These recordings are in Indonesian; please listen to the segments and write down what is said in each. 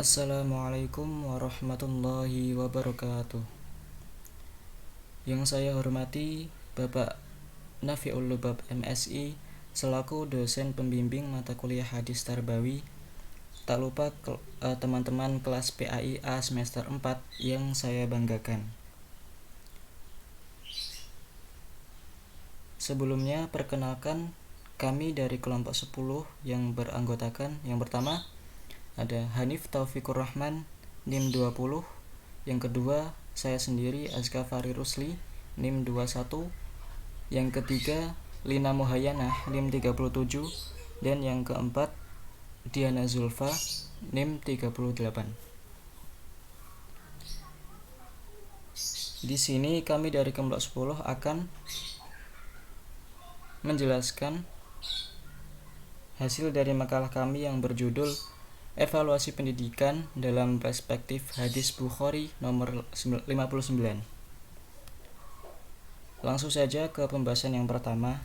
Assalamualaikum warahmatullahi wabarakatuh. Yang saya hormati Bapak Nafiul Lubab MSI selaku dosen pembimbing mata kuliah hadis Tarbawi. Tak lupa teman-teman kelas PAIA semester 4 yang saya banggakan. Sebelumnya perkenalkan kami dari kelompok 10 yang beranggotakan. Yang pertama ada Hanif Taufikur Rahman NIM 20. Yang kedua saya sendiri Azka Fari Rusli NIM 21. Yang ketiga Lina Muhayanah NIM 37. Dan yang keempat Diana Zulfa NIM 38. Di sini kami dari kelompok 10 akan menjelaskan hasil dari makalah kami yang berjudul Evaluasi Pendidikan dalam Perspektif Hadis Bukhari nomor 59. Langsung saja ke pembahasan yang pertama,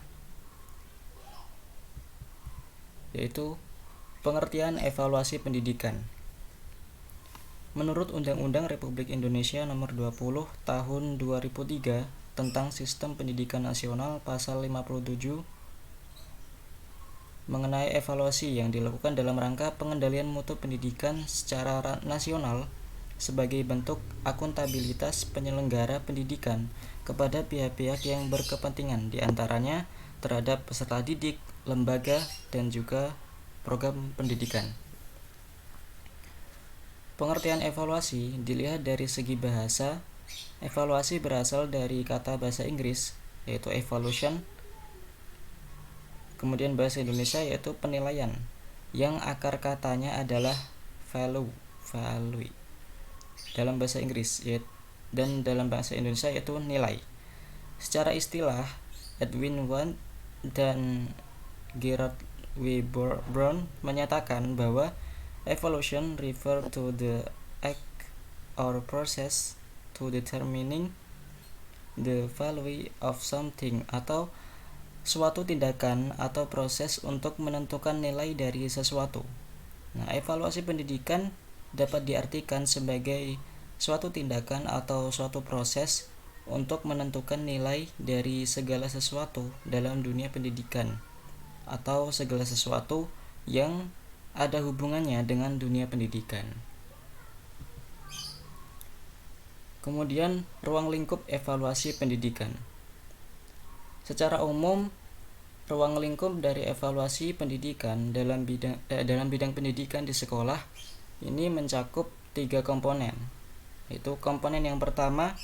yaitu pengertian evaluasi pendidikan. Menurut Undang-Undang Republik Indonesia nomor 20 tahun 2003 tentang Sistem Pendidikan Nasional pasal 57 mengenai evaluasi yang dilakukan dalam rangka pengendalian mutu pendidikan secara nasional sebagai bentuk akuntabilitas penyelenggara pendidikan kepada pihak-pihak yang berkepentingan, diantaranya terhadap peserta didik, lembaga, dan juga program pendidikan. Pengertian evaluasi dilihat dari segi bahasa. Evaluasi berasal dari kata bahasa Inggris yaitu evaluation, kemudian bahasa Indonesia yaitu penilaian, yang akar katanya adalah value dalam bahasa Inggris dan dalam bahasa Indonesia yaitu nilai. Secara istilah, Edwin Wand dan Gerard W. Brown menyatakan bahwa evaluation refer to the act or process to determining the value of something, atau suatu tindakan atau proses untuk menentukan nilai dari sesuatu. Nah, evaluasi pendidikan dapat diartikan sebagai suatu tindakan atau suatu proses untuk menentukan nilai dari segala sesuatu dalam dunia pendidikan, atau segala sesuatu yang ada hubungannya dengan dunia pendidikan. Kemudian, ruang lingkup evaluasi pendidikan. Secara umum, ruang lingkup dari evaluasi pendidikan dalam bidang pendidikan di sekolah ini mencakup 3 komponen. Yaitu komponen yang pertama,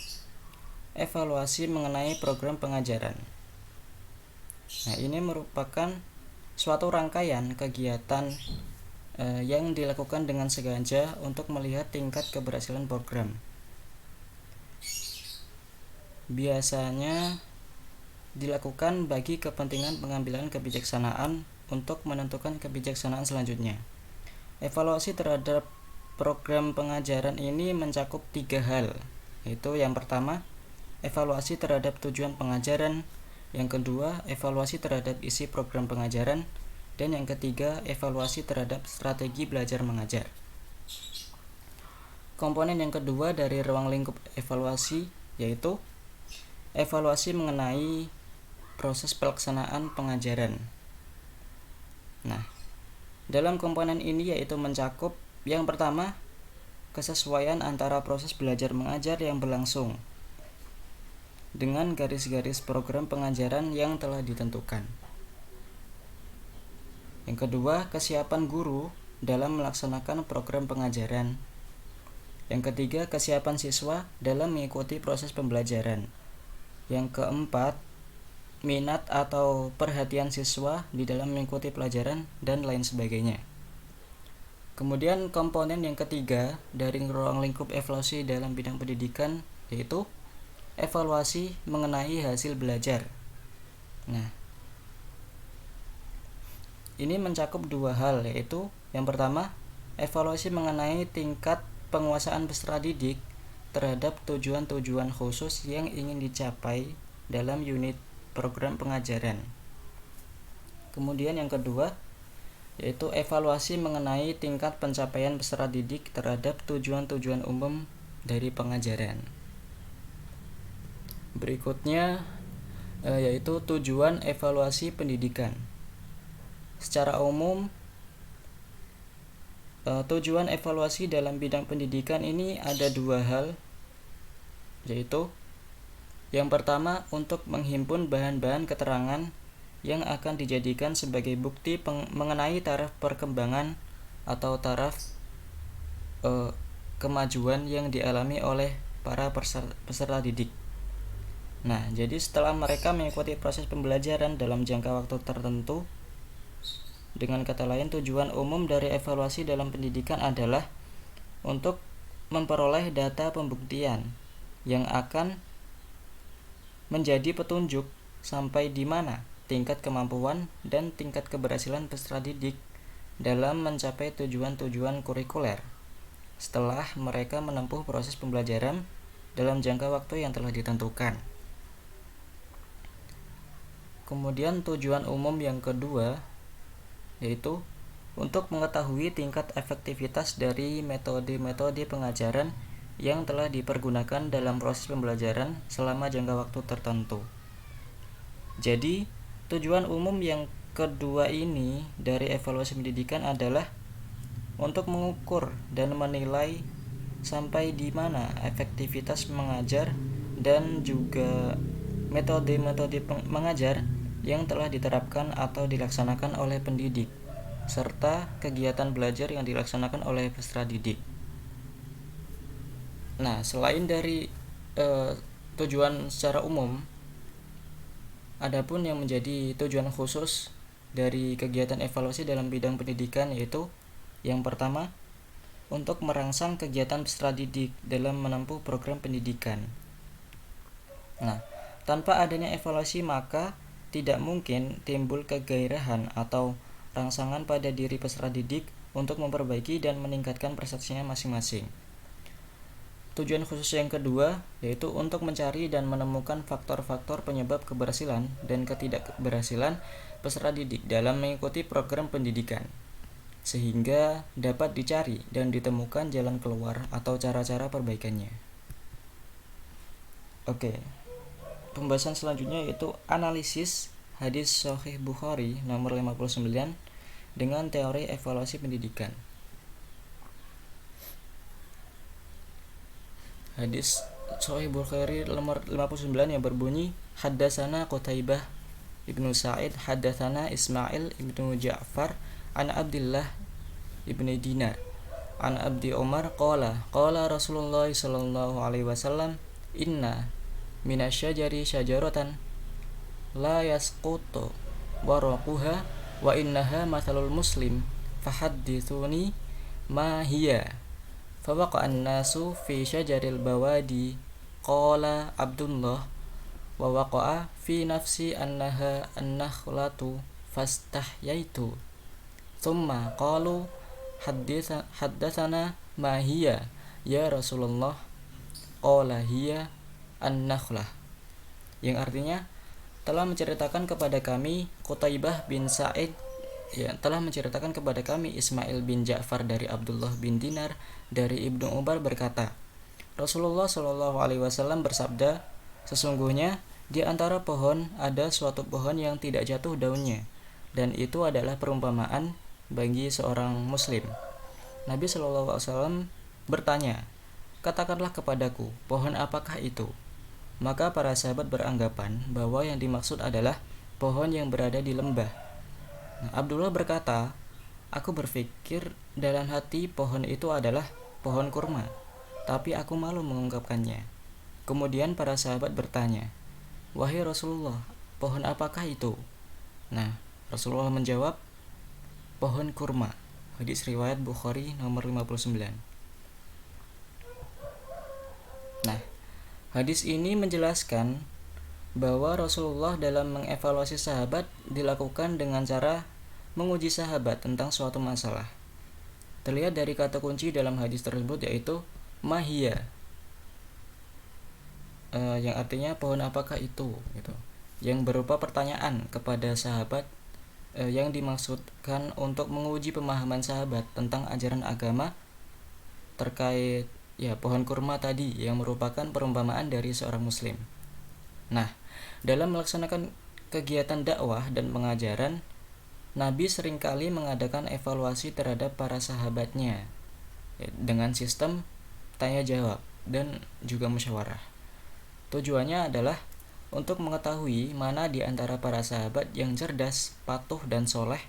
evaluasi mengenai program pengajaran. Nah, ini merupakan suatu rangkaian kegiatan yang dilakukan dengan sengaja untuk melihat tingkat keberhasilan program. Biasanya dilakukan bagi kepentingan pengambilan kebijaksanaan untuk menentukan kebijaksanaan selanjutnya. Evaluasi terhadap program pengajaran ini mencakup 3 hal, yaitu yang pertama, evaluasi terhadap tujuan pengajaran, yang kedua, evaluasi terhadap isi program pengajaran, dan yang ketiga, evaluasi terhadap strategi belajar mengajar. Komponen yang kedua dari ruang lingkup evaluasi yaitu evaluasi mengenai proses pelaksanaan pengajaran. Nah, dalam komponen ini yaitu mencakup yang pertama, kesesuaian antara proses belajar mengajar yang berlangsung dengan garis-garis program pengajaran yang telah ditentukan. Yang kedua, kesiapan guru dalam melaksanakan program pengajaran. Yang ketiga, kesiapan siswa dalam mengikuti proses pembelajaran. Yang keempat, minat atau perhatian siswa di dalam mengikuti pelajaran dan lain sebagainya. Kemudian komponen yang ketiga dari ruang lingkup evaluasi dalam bidang pendidikan yaitu evaluasi mengenai hasil belajar. Nah, ini mencakup 2 hal, yaitu yang pertama, evaluasi mengenai tingkat penguasaan peserta didik terhadap tujuan-tujuan khusus yang ingin dicapai dalam unit program pengajaran. Kemudian yang kedua, yaitu evaluasi mengenai tingkat pencapaian peserta didik terhadap tujuan-tujuan umum dari pengajaran. Berikutnya yaitu tujuan evaluasi pendidikan. Secara umum, tujuan evaluasi dalam bidang pendidikan ini ada dua hal, yaitu yang pertama untuk menghimpun bahan-bahan keterangan yang akan dijadikan sebagai bukti mengenai taraf perkembangan atau taraf kemajuan yang dialami oleh para peserta didik. Nah, jadi setelah mereka mengikuti proses pembelajaran dalam jangka waktu tertentu, dengan kata lain tujuan umum dari evaluasi dalam pendidikan adalah untuk memperoleh data pembuktian yang akan menjadi petunjuk sampai di mana tingkat kemampuan dan tingkat keberhasilan peserta didik dalam mencapai tujuan-tujuan kurikuler setelah mereka menempuh proses pembelajaran dalam jangka waktu yang telah ditentukan. Kemudian tujuan umum yang kedua yaitu untuk mengetahui tingkat efektivitas dari metode-metode pengajaran yang telah dipergunakan dalam proses pembelajaran selama jangka waktu tertentu. Jadi, tujuan umum yang kedua ini dari evaluasi pendidikan adalah untuk mengukur dan menilai sampai di mana efektivitas mengajar dan juga metode-metode mengajar yang telah diterapkan atau dilaksanakan oleh pendidik, serta kegiatan belajar yang dilaksanakan oleh peserta didik. Nah, selain dari tujuan secara umum, adapun yang menjadi tujuan khusus dari kegiatan evaluasi dalam bidang pendidikan yaitu yang pertama, untuk merangsang kegiatan peserta didik dalam menempuh program pendidikan. Nah, tanpa adanya evaluasi maka tidak mungkin timbul kegairahan atau rangsangan pada diri peserta didik untuk memperbaiki dan meningkatkan prestasinya masing-masing. Tujuan khusus yang kedua yaitu untuk mencari dan menemukan faktor-faktor penyebab keberhasilan dan ketidakberhasilan peserta didik dalam mengikuti program pendidikan, sehingga dapat dicari dan ditemukan jalan keluar atau cara-cara perbaikannya. Oke, pembahasan selanjutnya yaitu analisis hadis Sahih Bukhari nomor 59 dengan teori evaluasi pendidikan. Hadis Sahih Bukhari nomor 59 yang berbunyi, Haddatsana Qutaibah ibnu Sa'id haddatsana Ismail ibnu Ja'far an Abdullah ibnu Dinar an Abdi Umar qala Rasulullah sallallahu alaihi wasallam inna minasyajari syajaratan la yasqutu waraquha wa innaha mathalul muslim fahaddithuni ma hiya fawaqa'an nasu fi syajaril bawadi qala Abdullah wa waqa'a fi nafsi annaha an-nakhlatu fastahyaitu thumma qalu haddatsana ma hiya ya Rasulullah qala hiya an-nakhlah, yang artinya telah menceritakan kepada kami Qutaibah bin Sa'id telah menceritakan kepada kami Ismail bin Ja'far dari Abdullah bin Dinar dari Ibnu Umar berkata, Rasulullah Shallallahu alaihi wasallam bersabda, sesungguhnya di antara pohon ada suatu pohon yang tidak jatuh daunnya, dan itu adalah perumpamaan bagi seorang muslim. Nabi Shallallahu alaihi wasallam bertanya, katakanlah kepadaku, pohon apakah itu? Maka para sahabat beranggapan bahwa yang dimaksud adalah pohon yang berada di lembah. Abdullah berkata, aku berpikir dalam hati pohon itu adalah pohon kurma, tapi aku malu mengungkapkannya. Kemudian para sahabat bertanya, wahai Rasulullah, pohon apakah itu? Nah, Rasulullah menjawab, pohon kurma. Hadis riwayat Bukhari nomor 59. Nah, hadis ini menjelaskan bahwa Rasulullah dalam mengevaluasi sahabat dilakukan dengan cara menguji sahabat tentang suatu masalah. Terlihat dari kata kunci dalam hadis tersebut yaitu mahia, yang artinya pohon apakah itu, gitu. Yang berupa pertanyaan kepada sahabat yang dimaksudkan untuk menguji pemahaman sahabat tentang ajaran agama terkait pohon kurma tadi yang merupakan perumpamaan dari seorang muslim. Nah, dalam melaksanakan kegiatan dakwah dan pengajaran, Nabi seringkali mengadakan evaluasi terhadap para sahabatnya dengan sistem tanya jawab dan juga musyawarah. Tujuannya adalah untuk mengetahui mana di antara para sahabat yang cerdas, patuh, dan soleh,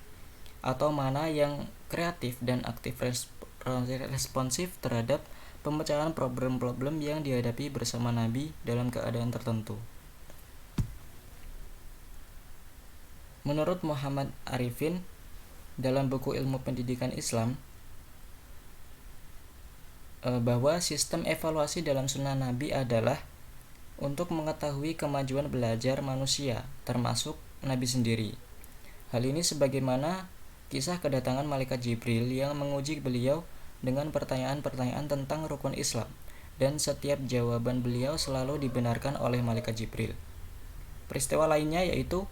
atau mana yang kreatif dan aktif responsif terhadap pemecahan problem-problem yang dihadapi bersama Nabi dalam keadaan tertentu. Menurut Muhammad Arifin, dalam buku Ilmu Pendidikan Islam, bahwa sistem evaluasi dalam sunnah Nabi adalah untuk mengetahui kemajuan belajar manusia, termasuk Nabi sendiri. Hal ini sebagaimana kisah kedatangan malaikat Jibril yang menguji beliau dengan pertanyaan-pertanyaan tentang rukun Islam, dan setiap jawaban beliau selalu dibenarkan oleh malaikat Jibril. Peristiwa lainnya yaitu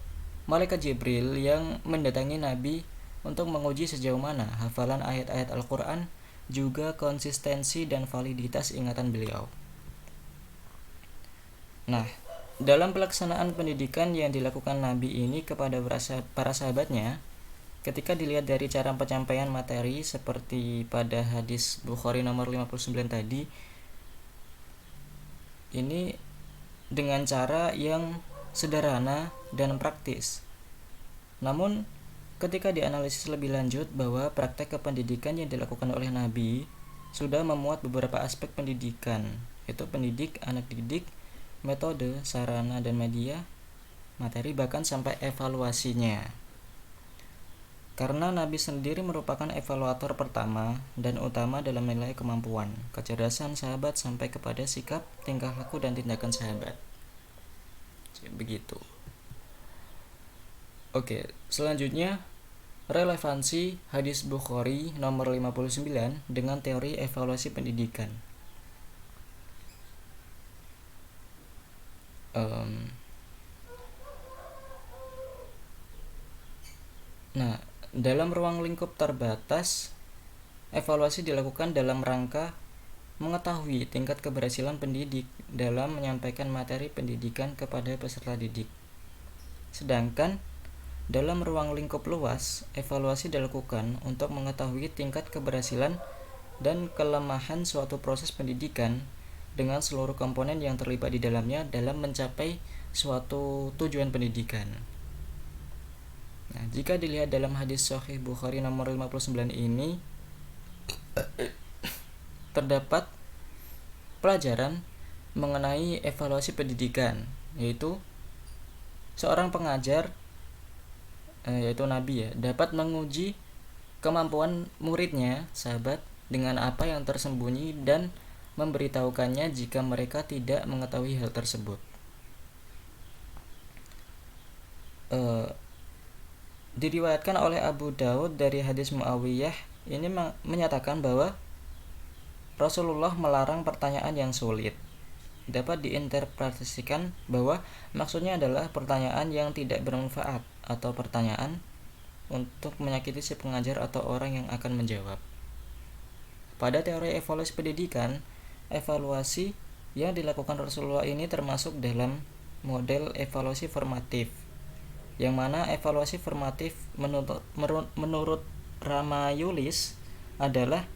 malaikat Jibril yang mendatangi Nabi untuk menguji sejauh mana hafalan ayat-ayat Al-Quran, juga konsistensi dan validitas ingatan beliau. Nah, dalam pelaksanaan pendidikan yang dilakukan Nabi ini kepada para sahabatnya, ketika dilihat dari cara penyampaian materi seperti pada hadis Bukhari nomor 59 tadi, ini dengan cara yang sederhana dan praktis. Namun, ketika dianalisis lebih lanjut bahwa praktek kependidikan yang dilakukan oleh Nabi sudah memuat beberapa aspek pendidikan, yaitu pendidik, anak didik, metode, sarana dan media, materi, bahkan sampai evaluasinya. Karena Nabi sendiri merupakan evaluator pertama dan utama dalam menilai kemampuan, kecerdasan sahabat sampai kepada sikap, tingkah laku, dan tindakan sahabat. Begitu. Oke, selanjutnya relevansi hadis Bukhari nomor 59 dengan teori evaluasi pendidikan. Nah, dalam ruang lingkup terbatas, evaluasi dilakukan dalam rangka mengetahui tingkat keberhasilan pendidik dalam menyampaikan materi pendidikan kepada peserta didik. Sedangkan dalam ruang lingkup luas, evaluasi dilakukan untuk mengetahui tingkat keberhasilan dan kelemahan suatu proses pendidikan dengan seluruh komponen yang terlibat di dalamnya dalam mencapai suatu tujuan pendidikan. Nah, jika dilihat dalam hadis Sahih Bukhari nomor 59 ini, terdapat pelajaran mengenai evaluasi pendidikan, yaitu seorang pengajar, yaitu Nabi dapat menguji kemampuan muridnya, sahabat, dengan apa yang tersembunyi dan memberitahukannya jika mereka tidak mengetahui hal tersebut. Diriwayatkan oleh Abu Daud dari hadis Muawiyah ini menyatakan bahwa Rasulullah melarang pertanyaan yang sulit. Dapat diinterpretasikan bahwa maksudnya adalah pertanyaan yang tidak bermanfaat atau pertanyaan untuk menyakiti si pengajar atau orang yang akan menjawab. Pada teori evaluasi pendidikan, evaluasi yang dilakukan Rasulullah ini termasuk dalam model evaluasi formatif, yang mana evaluasi formatif menurut Ramayulis adalah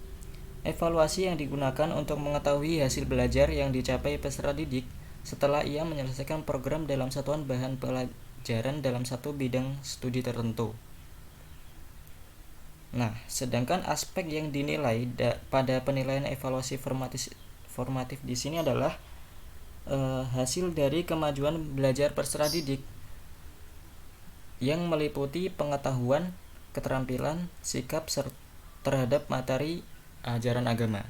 evaluasi yang digunakan untuk mengetahui hasil belajar yang dicapai peserta didik setelah ia menyelesaikan program dalam satuan bahan pelajaran dalam satu bidang studi tertentu. Nah, sedangkan aspek yang dinilai pada penilaian evaluasi formatif di sini adalah hasil dari kemajuan belajar peserta didik yang meliputi pengetahuan, keterampilan, sikap terhadap materi ajaran agama.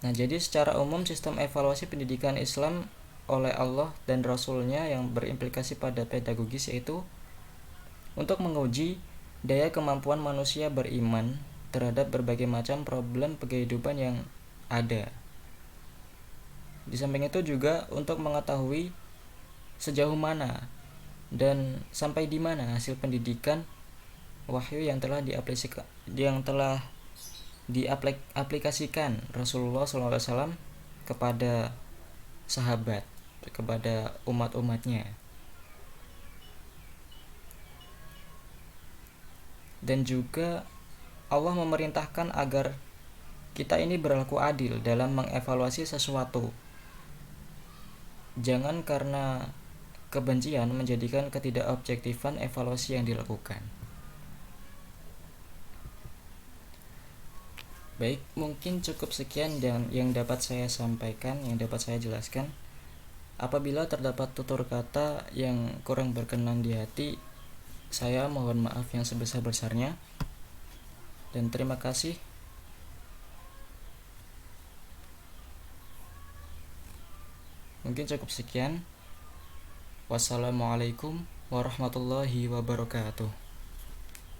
Nah, jadi secara umum sistem evaluasi pendidikan Islam oleh Allah dan Rasul-Nya yang berimplikasi pada pedagogis, yaitu untuk menguji daya kemampuan manusia beriman terhadap berbagai macam problem kehidupan yang ada. Di samping itu juga untuk mengetahui sejauh mana Dan sampai di mana hasil pendidikan wahyu yang telah diaplikasikan Rasulullah SAW kepada sahabat, kepada umat-umatnya. Dan juga Allah memerintahkan agar kita ini berlaku adil dalam mengevaluasi sesuatu. Jangan karena kebencian menjadikan ketidakobjektifan evaluasi yang dilakukan. Baik, mungkin cukup sekian dan yang dapat saya sampaikan, yang dapat saya jelaskan. Apabila terdapat tutur kata yang kurang berkenan di hati, saya mohon maaf yang sebesar-besarnya. Dan terima kasih. Mungkin cukup sekian. Wassalamualaikum warahmatullahi wabarakatuh.